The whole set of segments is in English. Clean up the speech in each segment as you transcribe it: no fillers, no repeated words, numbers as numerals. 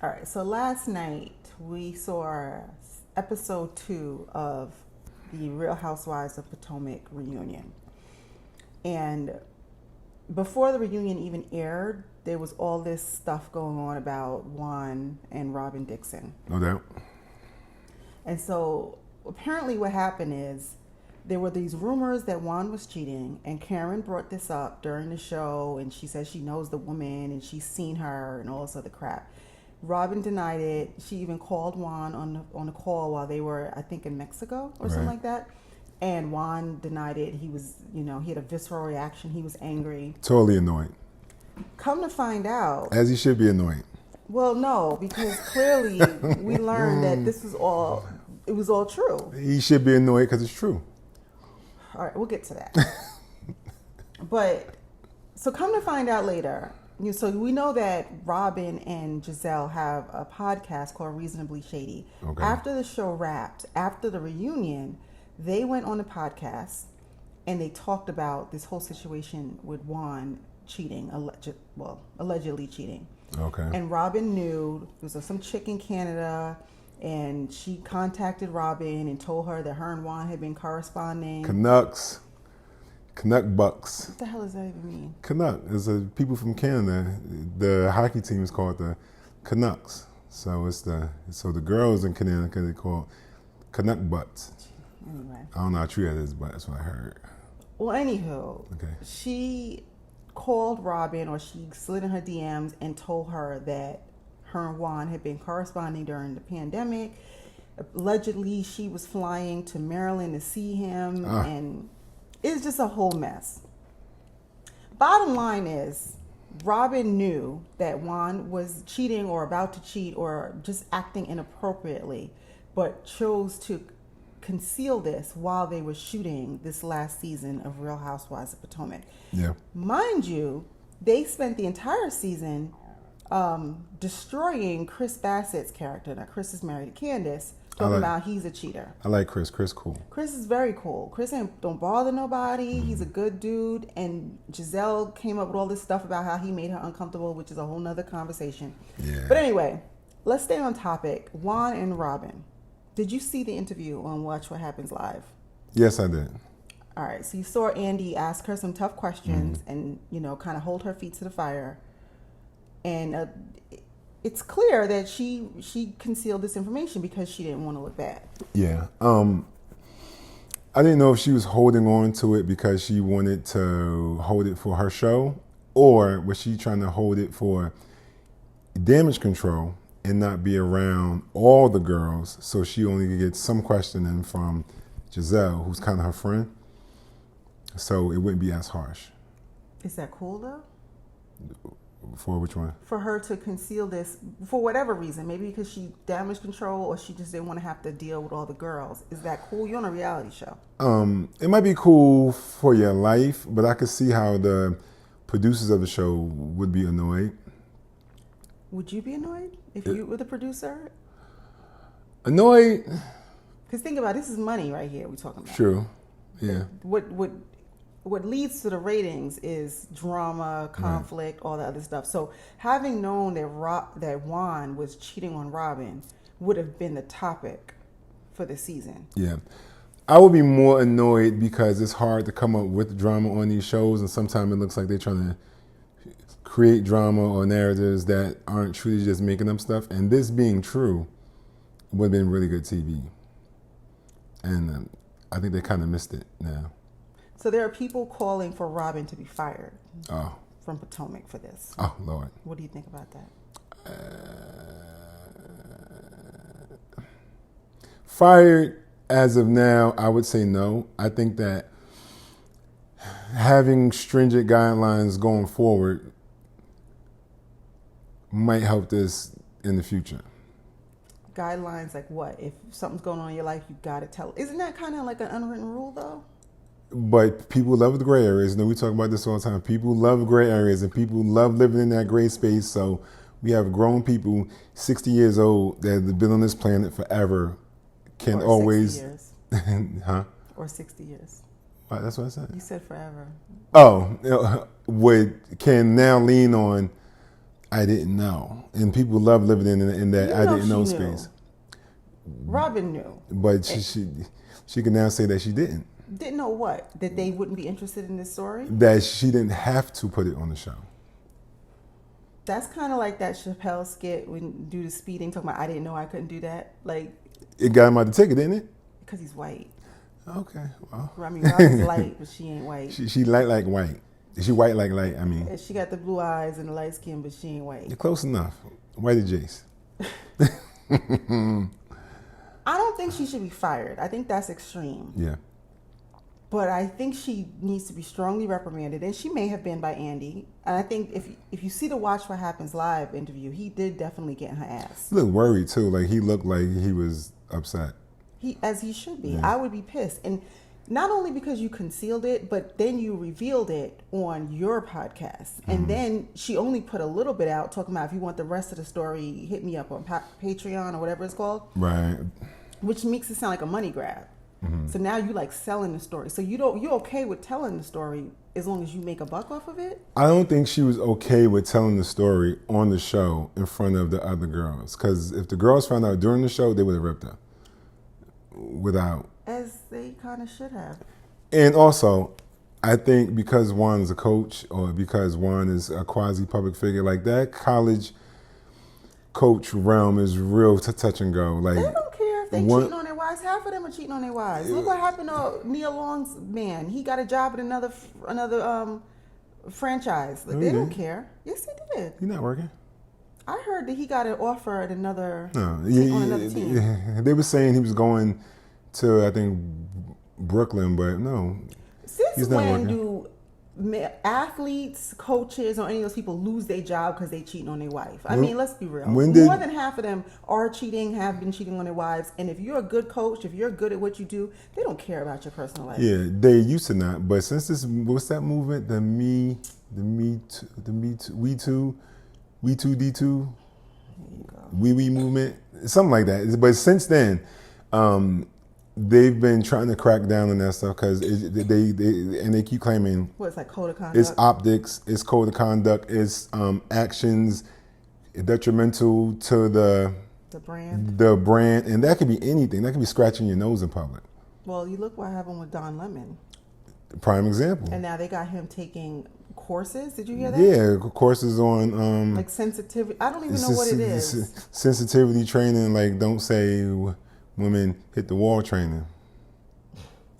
All right, so last night we saw episode 2 of the Real Housewives of Potomac reunion. And before the reunion even aired, there was all this stuff going on about Juan and Robin Dixon. No doubt. And so apparently what happened is there were these rumors that Juan was cheating, and Karen brought this up during the show, and she says she knows the woman and she's seen her and all this other crap. Robin denied it. She even called Juan on a call while they were, I think, in Mexico or something like that. And Juan denied it. He was, he had a visceral reaction. He was angry. Totally annoyed. Come to find out. As he should be annoyed. Well, no, because clearly we learned that it was all true. He should be annoyed because it's true. All right, we'll get to that. But, so come to find out later, so we know that Robin and Giselle have a podcast called Reasonably Shady. Okay. After the show wrapped, after the reunion, they went on a podcast and they talked about this whole situation with Juan cheating, allegedly cheating. Okay. And Robin knew there was some chick in Canada, and she contacted Robin and told her that her and Juan had been corresponding. Canuck Bucks. What the hell does that even mean? Canuck is people from Canada. The hockey team is called the Canucks. So the girls in Canada they call Canuck Butts. Anyway. I don't know how true that is, but that's what I heard. Well, anywho, Okay. She called Robin, or she slid in her DMs and told her that her and Juan had been corresponding during the pandemic. Allegedly, she was flying to Maryland to see him, and it's just a whole mess. Bottom line is, Robin knew that Juan was cheating or about to cheat or just acting inappropriately, but chose to conceal this while they were shooting this last season of Real Housewives of Potomac. Yeah. Mind you, they spent the entire season destroying Chris Bassett's character. Now, Chris is married to Candace, talking about he's a cheater. I like Chris. Chris cool. Chris is very cool. Chris don't bother nobody. He's a good dude. And Giselle came up with all this stuff about how he made her uncomfortable, which is a whole nother conversation. Yeah. But anyway, let's stay on topic. Juan and Robin. Did you see the interview on Watch What Happens Live? Yes, I did. All right. So you saw Andy ask her some tough questions and, kind of hold her feet to the fire. And it's clear that she concealed this information because she didn't want to look bad. Yeah. I didn't know if she was holding on to it because she wanted to hold it for her show, or was she trying to hold it for damage control and not be around all the girls, so she only could get some questioning from Giselle, who's kind of her friend, so it wouldn't be as harsh. Is that cool, though? For which one? For her to conceal this for whatever reason, maybe because she damage control, or she just didn't want to have to deal with all the girls. Is that cool? You're on a reality show. It might be cool for your life, but I could see how the producers of the show would be annoyed. Would you be annoyed if you were the producer? Annoyed? Because think about it, this is money right here we're talking about. True. Yeah. What leads to the ratings is drama, conflict, all that other stuff. So having known that Juan was cheating on Robin would have been the topic for the season. Yeah. I would be more annoyed because it's hard to come up with drama on these shows, and sometimes it looks like they're trying to create drama or narratives that aren't truly just making up stuff. And this being true would have been really good TV. And I think they kind of missed it now. So there are people calling for Robin to be fired from Potomac for this. Oh, Lord. What do you think about that? Fired as of now, I would say no. I think that having stringent guidelines going forward might help this in the future. Guidelines like what? If something's going on in your life, you got to tell. Isn't that kind of like an unwritten rule, though? But people love the gray areas. We talk about this all the time. People love gray areas, and people love living in that gray space. So we have grown people, 60 years old, that have been on this planet forever, can or always... 60 years. Huh? Or 60 years. That's what I said. You said forever. Oh, can now lean on, I didn't know, and people love living in that I didn't know space. Robin knew, but she can now say that she didn't. Didn't know what? That they wouldn't be interested in this story? That she didn't have to put it on the show. That's kind of like that Chappelle skit when due to speeding, talking about I didn't know I couldn't do that. Like, it got him out the ticket, didn't it? Because he's white. Okay, well. I mean, Robin's light, but she ain't white. She light like white. She white like light, I mean. She got the blue eyes and the light skin, but she ain't white. You're close enough. White as Jace. I don't think she should be fired. I think that's extreme. Yeah. But I think she needs to be strongly reprimanded, and she may have been by Andy. And I think if you see the Watch What Happens Live interview, he did definitely get in her ass. He looked worried too. Like he looked like he was upset. As he should be. Yeah. I would be pissed, and not only because you concealed it, but then you revealed it on your podcast, and then she only put a little bit out, talking about if you want the rest of the story, hit me up on Patreon or whatever it's called. Right. Which makes it sound like a money grab. So now you like selling the story. So you're okay with telling the story as long as you make a buck off of it? I don't think she was okay with telling the story on the show in front of the other girls. Because if the girls found out during the show, they would have ripped her. Without. As they kind of should have. And also, I think because Juan is a coach or because Juan is a quasi-public figure like that, college coach realm is real to touch and go. Like, they don't care if they cheating on their wives. Half of them are cheating on their wives. Look what happened to Neil Long's man. He got a job at another franchise. Like, they don't care. Yes, they did. He's not working. I heard that he got an offer at another on another team. They were saying he was going to, I think, Brooklyn, but no. Since when do athletes, coaches, or any of those people lose their job because they cheating on their wife? I mean, let's be real. More than half of them are cheating, have been cheating on their wives. And if you're a good coach, if you're good at what you do, they don't care about your personal life. Yeah, they used to not. But since this, what's that movement? We Too D2, We movement, something like that. But since then, they've been trying to crack down on that stuff because they keep claiming it's like code of conduct. It's optics, it's code of conduct, it's actions detrimental to the brand, and that could be anything. That could be scratching your nose in public. Well, you look what happened with Don Lemon. Prime example. And now they got him taking courses. Did you hear that? Yeah, courses on like sensitivity. I don't even know what it is. Sensitivity training, like don't say women hit the wall training,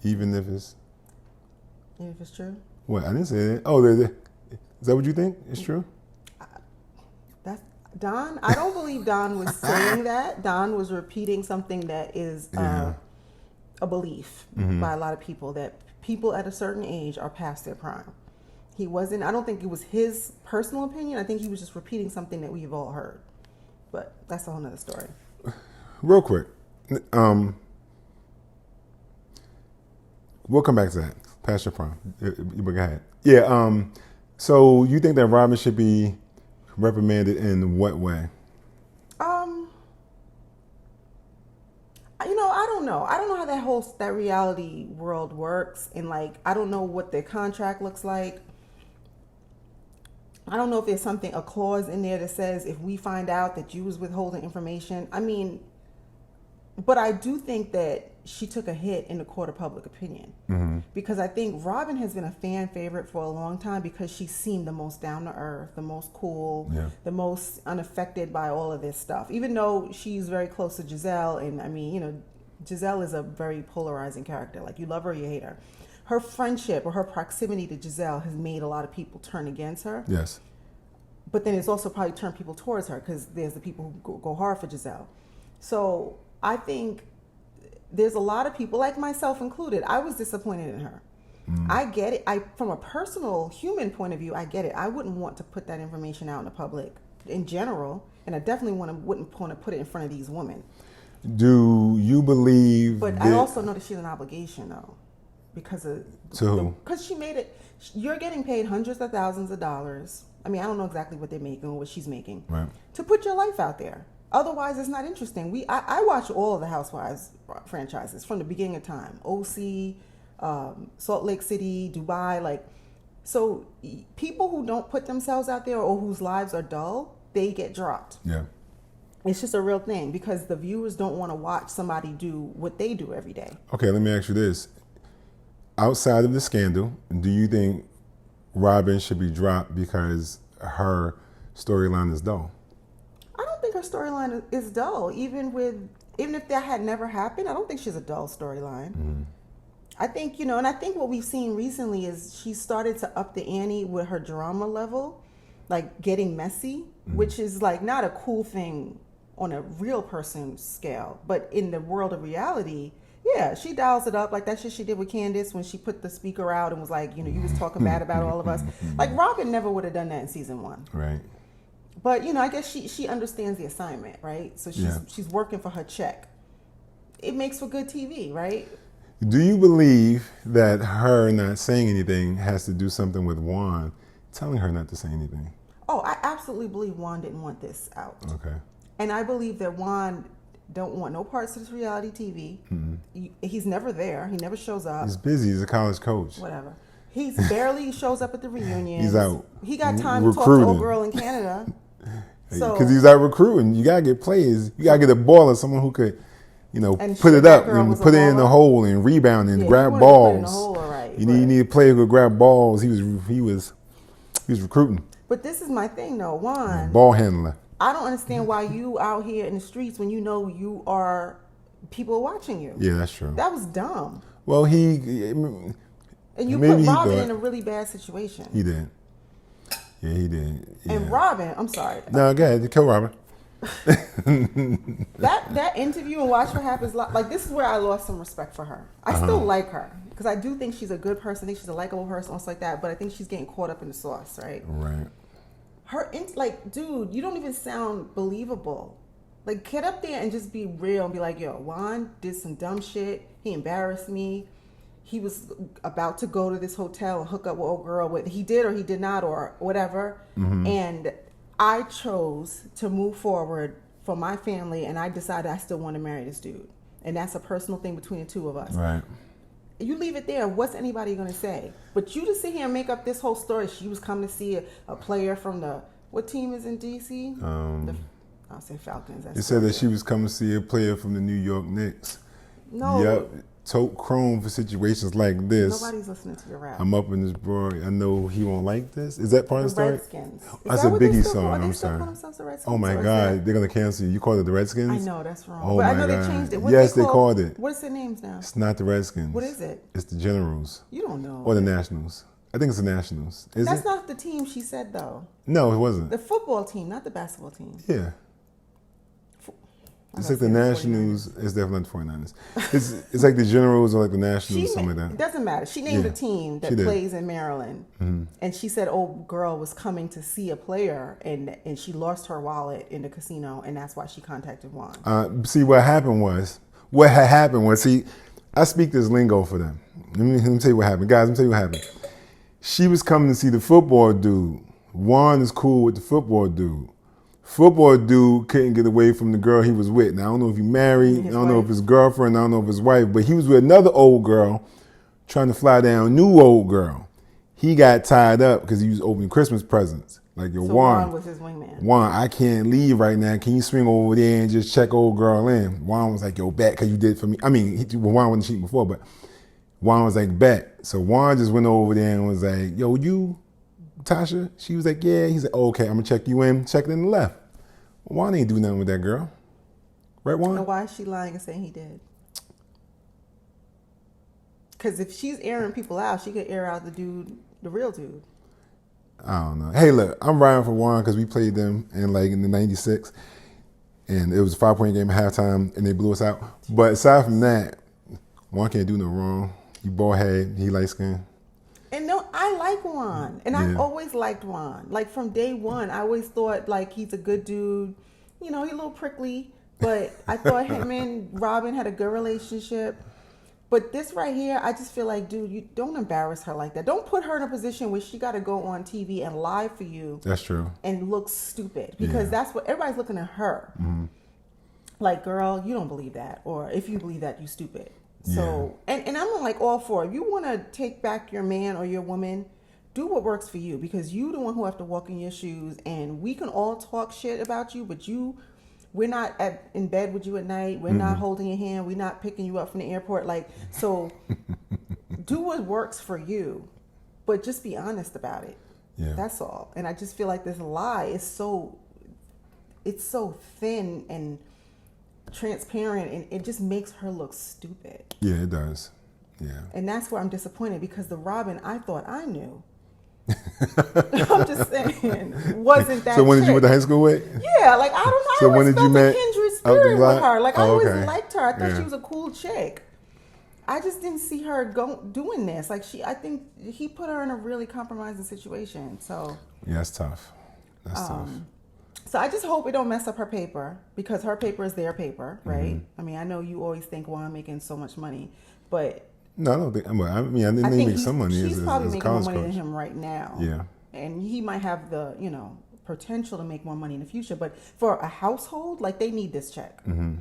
even if it's true. What? I didn't say that. Oh, is that what you think? It's true. That's Don. I don't believe Don was saying that. Don was repeating something that is a belief by a lot of people, that people at a certain age are past their prime. He wasn't. I don't think it was his personal opinion. I think he was just repeating something that we've all heard. But that's a whole nother story. Real quick. We'll come back to that. Past your prime. Go ahead. Yeah. So you think that Robin should be reprimanded in what way? I don't know. I don't know how that reality world works, and like I don't know what their contract looks like. I don't know if there's a clause in there that says if we find out that you was withholding information. I mean, but I do think that she took a hit in the court of public opinion, because I think Robin has been a fan favorite for a long time because she seemed the most down to earth, the most cool, the most unaffected by all of this stuff. Even though she's very close to Giselle, and I mean, Giselle is a very polarizing character. Like, you love her or you hate her. Her friendship or her proximity to Giselle has made a lot of people turn against her. Yes. But then it's also probably turned people towards her because there's the people who go hard for Giselle. So I think there's a lot of people, like myself included, I was disappointed in her. I get it. From a personal human point of view, I get it. I wouldn't want to put that information out in the public in general, and I definitely wouldn't want to put it in front of these women. Do you believe? But I also know that she's an obligation, though, because of because she made it. You're getting paid hundreds of thousands of dollars. I mean, I don't know exactly what they're making or what she's making to put your life out there. Otherwise, it's not interesting. I watch all of the Housewives franchises from the beginning of time. OC, Salt Lake City, Dubai. So people who don't put themselves out there or whose lives are dull, they get dropped. Yeah. It's just a real thing because the viewers don't want to watch somebody do what they do every day. Okay, let me ask you this. Outside of the scandal, do you think Robin should be dropped because her storyline is dull? I don't think her storyline is dull. Even if that had never happened, I don't think she's a dull storyline. Mm-hmm. I think, and I think what we've seen recently is she started to up the ante with her drama level, like getting messy, which is like not a cool thing on a real person scale, but in the world of reality, yeah, she dials it up. Like that shit she did with Candace when she put the speaker out and was like, you was talking bad about all of us. Like Robin never would have done that in season 1. Right. But I guess she understands the assignment, right? So she's working for her check. It makes for good TV, right? Do you believe that her not saying anything has to do something with Juan telling her not to say anything? Oh, I absolutely believe Juan didn't want this out. Okay. And I believe that Juan don't want no parts of this reality TV. Mm-hmm. He's never there. He never shows up. He's busy. He's a college coach. Whatever. He's barely shows up at the reunions. He's out. He got time recruiting. to talk to old girl in Canada. Because he's out recruiting. You got to get players. You got to get a baller, someone who could, put it up and put it in the hole and rebound and grab balls. You need a player who could grab balls. He was recruiting. But this is my thing though, Juan. Ball handler. I don't understand why you out here in the streets when you are people watching you. Yeah, that's true. That was dumb. Well, and you put Robin in a really bad situation. He did. Yeah, he did. Yeah. And Robin, I'm sorry. No, go ahead. Kill Robin. that interview and Watch What Happens, like this is where I lost some respect for her. I still like her because I do think she's a good person. I think she's a likable person, stuff like that. But I think she's getting caught up in the sauce, right? Right. Dude, you don't even sound believable. Like, get up there and just be real and be like, yo, Juan did some dumb shit. He embarrassed me. He was about to go to this hotel and hook up with old girl. He did or he did not or whatever. Mm-hmm. And I chose to move forward for my family, and I decided I still want to marry this dude. And that's a personal thing between the two of us. Right. You leave it there. What's anybody going to say? But you just sit here and make up this whole story. She was coming to see a player from what team is in D.C.? I'll say Falcons. It said that she was coming to see a player from the New York Knicks. No. Yep. Tote Chrome for situations like this. Nobody's listening to your rap. I'm up in this bro. I know he won't like this. Is that part of the story? Redskins. That's a Biggie song. I'm sorry. The oh my God, they're gonna cancel you. You called it the Redskins? I know that's wrong. Oh but my I know God. they changed it. Yes, they called it. What's their names now? It's not the Redskins. What is it? It's the Generals. You don't know. Or the Nationals. I think it's the Nationals. That's not the team she said though. No, it wasn't. The football team, not the basketball team. Yeah. It's like the Nationals. It's definitely not the 49ers. It's like the Generals or like the Nationals, something like that. It doesn't matter. She named a team that plays in Maryland. Mm-hmm. And she said old girl was coming to see a player and she lost her wallet in the casino, and that's why she contacted Juan. See, what had happened was, I speak this lingo for them. Let me tell you what happened. Guys, let me tell you what happened. She was coming to see the football dude. Juan is cool with the football dude. Football dude couldn't get away from the girl he was with. Now, I don't know if he married. I don't know if his girlfriend. I don't know if his wife. But he was with another old girl trying to fly down new old girl. He got tied up because he was opening Christmas presents. Like, yo, Juan was his wingman. Juan, I can't leave right now. Can you swing over there and just check old girl in? Juan was like, yo, bet, because you did it for me. I mean, Juan wasn't cheating before, but Juan was like, bet. So Juan just went over there and was like, yo, you... Tasha? She was like, yeah. He's like, oh, okay, I'm going to check you in. Check it in the left. Juan ain't do nothing with that girl. Right, Juan? And why is she lying and saying he did? Because if she's airing people out, she could air out the real dude. I don't know. Hey, look, I'm riding for Juan because we played them in the 96. And it was a 5-point game at halftime, and they blew us out. But aside from that, Juan can't do no wrong. He bald head, he light skin. And no, I like Juan. And I've always liked Juan. Like, from day one, I always thought, like, he's a good dude. He's a little prickly. But I thought him and Robin had a good relationship. But this right here, I just feel like, dude, you don't embarrass her like that. Don't put her in a position where she got to go on TV and lie for you. That's true. And look stupid. Because that's what everybody's looking at her. Mm-hmm. Like, girl, you don't believe that. Or if you believe that, you stupid. So, and I'm like all for it. If you want to take back your man or your woman, do what works for you, because you the one who have to walk in your shoes, and we can all talk shit about you, but we're not in bed with you at night. We're not holding your hand. We're not picking you up from the airport. Like, so do what works for you, but just be honest about it. Yeah. That's all. And I just feel like this lie is so thin and transparent, and it just makes her look stupid. Yeah, it does. Yeah. And that's where I'm disappointed, because the Robin I thought I knew. I'm just saying, wasn't that So when did you chick. went to high school with? Yeah, like I don't know. So I when always did you felt a met kindred out the spirit block? with her. Like I Oh, always okay. liked her. I thought Yeah. she was a cool chick. I just didn't see her doing this. Like I think he put her in a really compromising situation. So Yeah, that's tough. That's tough. So I just hope it don't mess up her paper, because her paper is their paper, right? I mean, I know you always think, well, I'm making so much money, but No, I don't think. I mean, I didn't I think make some money she's as probably a making more college money coach. than him right now. Yeah. And he might have the, potential to make more money in the future. But for a household, like, they need this check. Mm-hmm.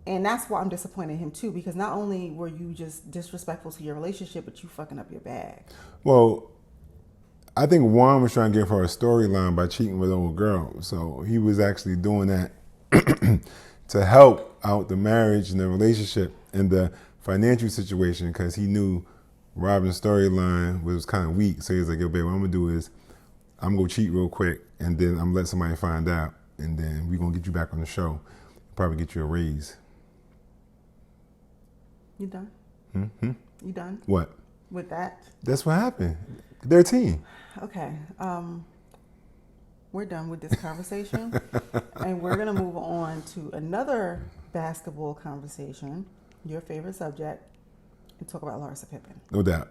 And that's why I'm disappointed in him, too, because not only were you just disrespectful to your relationship, but you fucking up your bag. Well, I think Juan was trying to give her a storyline by cheating with old girl. So he was actually doing that to help out the marriage and the relationship and the financial situation, because he knew Robin's storyline was kind of weak. So he was like, yo, babe, what I'm going to do is I'm going to cheat real quick, and then I'm going to let somebody find out, and then we're going to get you back on the show, probably get you a raise. You done? Mm-hmm. You done What? with that? That's what happened. They're a team. Okay. We're done with this conversation. And we're going to move on to another basketball conversation, your favorite subject, and talk about Larsa Pippen. No doubt.